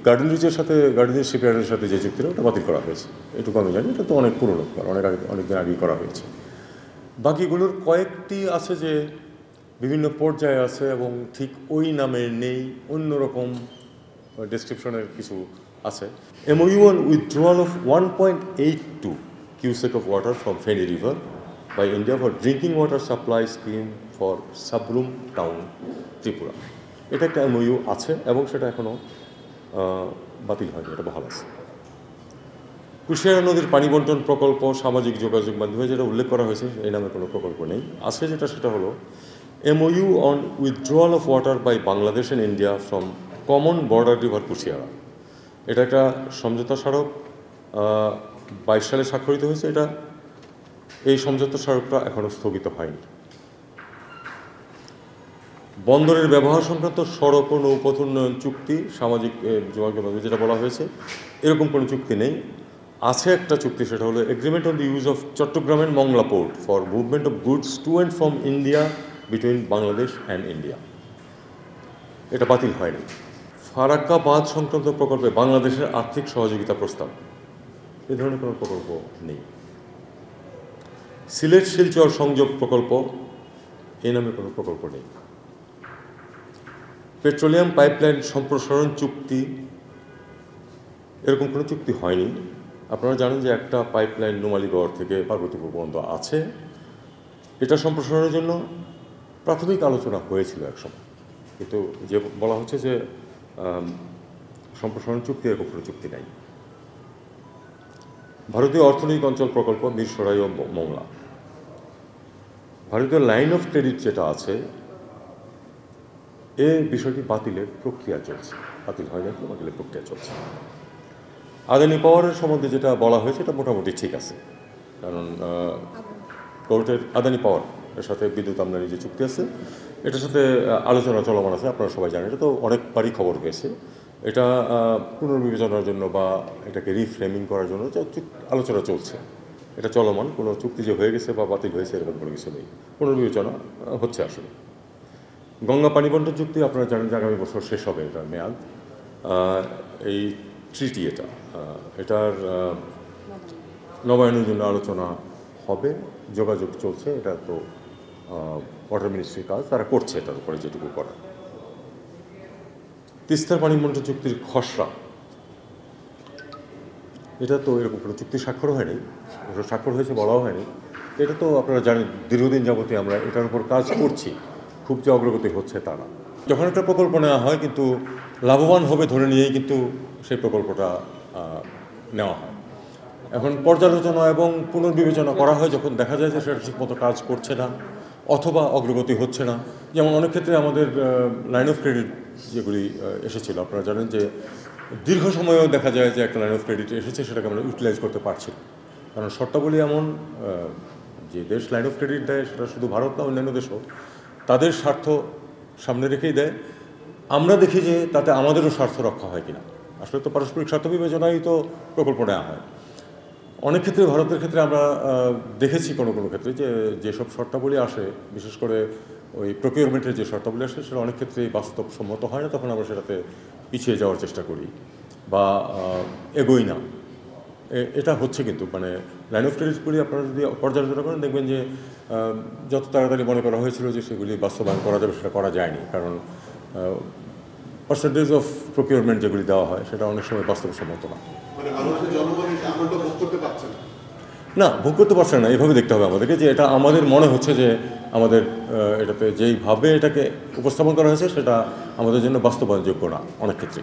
Garden রিচের সাথে garden rich শিপইয়ার্ডের সাথে যে চুক্তিটা ওটা বাতিল করা হয়েছে, এটুকু আমি জানি। এটা তো অনেক পুরনো, অনেকদিন আগেই করা হয়েছে। বাকিগুলোর কয়েকটি আছে যে বিভিন্ন পর্যায়ে আছে এবং ঠিক ওই নামের নেই, অন্যরকম ডেসক্রিপশনের কিছু আছে। MOU on withdrawal of 1.82 cubic of water from Feni River by India for drinking water supply scheme for Sabrum town, Tripura. এটা একটা MOU আছে এবং সেটা এখনও বাতিল হয়নি, এটা বহাল আছে। কুশিয়ারা নদীর পানি বন্টন প্রকল্প সামাজিক যোগাযোগ মাধ্যমে যেটা উল্লেখ করা হয়েছে এই নামে কোনো প্রকল্প নেই। আছে যেটা, সেটা হলো MOU on withdrawal of water by Bangladesh and India from common border river Kushiyara. এটা একটা সমঝোতা স্মারক 22 সালে স্বাক্ষরিত হয়েছে। এই সমঝোতা স্মারকটা এখনও স্থগিত হয়নি। বন্দরের ব্যবহার সংক্রান্ত সড়ক ও নৌপথ উন্নয়ন চুক্তি সামাজিক যোগাযোগ মাধ্যমে যেটা বলা হয়েছে, এরকম কোনো চুক্তি নেই। আছে একটা চুক্তি, সেটা হলো agreement on the use of Chattogram and Mongla port for movement of goods to and from India between Bangladesh and India. এটা বাতিল হয়নি। ফারাক্কা বাঁধ সংক্রান্ত প্রকল্পে বাংলাদেশের আর্থিক সহযোগিতা প্রস্তাব, এ ধরনের কোনো প্রকল্প নেই। সিলেট শিলচর সংযোগ প্রকল্প, এই নামে কোনো প্রকল্প নেই। পেট্রোলিয়াম পাইপলাইন সম্প্রসারণ চুক্তি, এরকম কোনো চুক্তি হয়নি। আপনারা জানেন যে একটা পাইপলাইন নুমালীগড় থেকে পার্বতীপুর পর্যন্ত আছে। এটা সম্প্রসারণের জন্য প্রাথমিক আলোচনা হয়েছিল একসময়, কিন্তু যে বলা হচ্ছে যে সম্প্রসারণ চুক্তি, এরকম কোনো চুক্তি নাই। ভারতীয় অর্থনৈতিক অঞ্চল প্রকল্প মিরসরাই ও মংলা, ভারতীয় লাইন অফ ক্রেডিট যেটা আছে, এই বিষয়টি বাতিলের প্রক্রিয়া চলছে। বাতিল হয় না, বাতিলের প্রক্রিয়া চলছে। আদানি পাওয়ারের সম্বন্ধে যেটা বলা হয়েছে এটা মোটামুটি ঠিক আছে, কারণ কোর্টের আদানি পাওয়ার এর সাথে বিদ্যুৎ আমদানি যে চুক্তি আছে, এটার সাথে আলোচনা চলমান আছে। আপনারা সবাই জানেন, এটা তো অনেকবারই খবর হয়েছে। এটা পুনর্বিবেচনার জন্য বা এটাকে রিফ্রেমিং করার জন্য আলোচনা চলছে, এটা চলমান। কোনো চুক্তি যে হয়ে গেছে বা বাতিল হয়েছে এরকম কোনো কিছু নেই, পুনর্বিবেচনা হচ্ছে আসলে। গঙ্গা পানি বন্টন চুক্তি আপনারা জানেন যে আগামী বছর শেষ হবে এটার মেয়াদ। এই ট্রিটি এটার নবায়নের জন্য আলোচনা হবে, যোগাযোগ চলছে। এটা তো ওয়াটার মিনিস্ট্রির কাজ, তারা করছে এটার উপরে যেটুকু করার। তিস্তার পানি বন্টন চুক্তির খসড়া, এটা তো এরকম কোনো চুক্তি স্বাক্ষর হয়নি, স্বাক্ষর হয়েছে বলাও হয়নি। এটা তো আপনারা জানেন দীর্ঘদিন যাবতীয় আমরা এটার উপর কাজ করছি, খুব যে অগ্রগতি হচ্ছে তা না। যখন একটা প্রকল্প নেওয়া হয় কিন্তু লাভবান হবে ধরে নিয়েই কিন্তু সেই প্রকল্পটা নেওয়া হয়। এখন পর্যালোচনা এবং পুনর্বিবেচনা করা হয় যখন দেখা যায় যে সেটা ঠিকমতো কাজ করছে না অথবা অগ্রগতি হচ্ছে না। যেমন অনেক ক্ষেত্রে আমাদের লাইন অফ ক্রেডিট যেগুলি এসেছিল, আপনারা জানেন যে দীর্ঘ সময়েও দেখা যায় যে একটা লাইন অফ ক্রেডিট এসেছে, সেটাকে আমরা ইউটিলাইজ করতে পারছি না। কারণ শর্তাবলী এমন, যে দেশ লাইন অফ ক্রেডিট দেয় সেটা শুধু ভারত না, অন্যান্য দেশও তাদের স্বার্থ সামনে রেখেই দেয়। আমরা দেখি যে তাতে আমাদেরও স্বার্থ রক্ষা হয় কিনা। আসলে তো পারস্পরিক স্বার্থ বিবেচনায় তো প্রকল্প নেওয়া হয়। অনেক ক্ষেত্রে ভারতের ক্ষেত্রে আমরা দেখেছি কোনো ক্ষেত্রে যেসব শর্তাবলী আসে, বিশেষ করে ওই প্রকিউরমেন্টের যে শর্তাবলী আসে, সেটা অনেক ক্ষেত্রেই বাস্তবসম্মত হয় না, তখন আমরা সেটাতে পিছিয়ে যাওয়ার চেষ্টা করি বা এগোই না। এটা হচ্ছে কিন্তু মানে লাইন অফ ক্রেডিটগুলি আপনারা যদি পর্যালোচনা করেন দেখবেন যে যত তাড়াতাড়ি মনে করা হয়েছিল যে সেগুলি বাস্তবায়ন করা যাবে, সেটা করা যায়নি। কারণ পার্সেন্টেজ অফ প্রকিউরমেন্ট যেগুলি দেওয়া হয় সেটা অনেক সময় বাস্তবসম্মত না। না, ভোগ করতে পারছে না, এভাবে দেখতে হবে আমাদেরকে, যে এটা আমাদের মনে হচ্ছে যে আমাদের এটাতে যেইভাবে এটাকে উপস্থাপন করা হয়েছে সেটা আমাদের জন্য বাস্তবায়নযোগ্য না অনেক ক্ষেত্রে।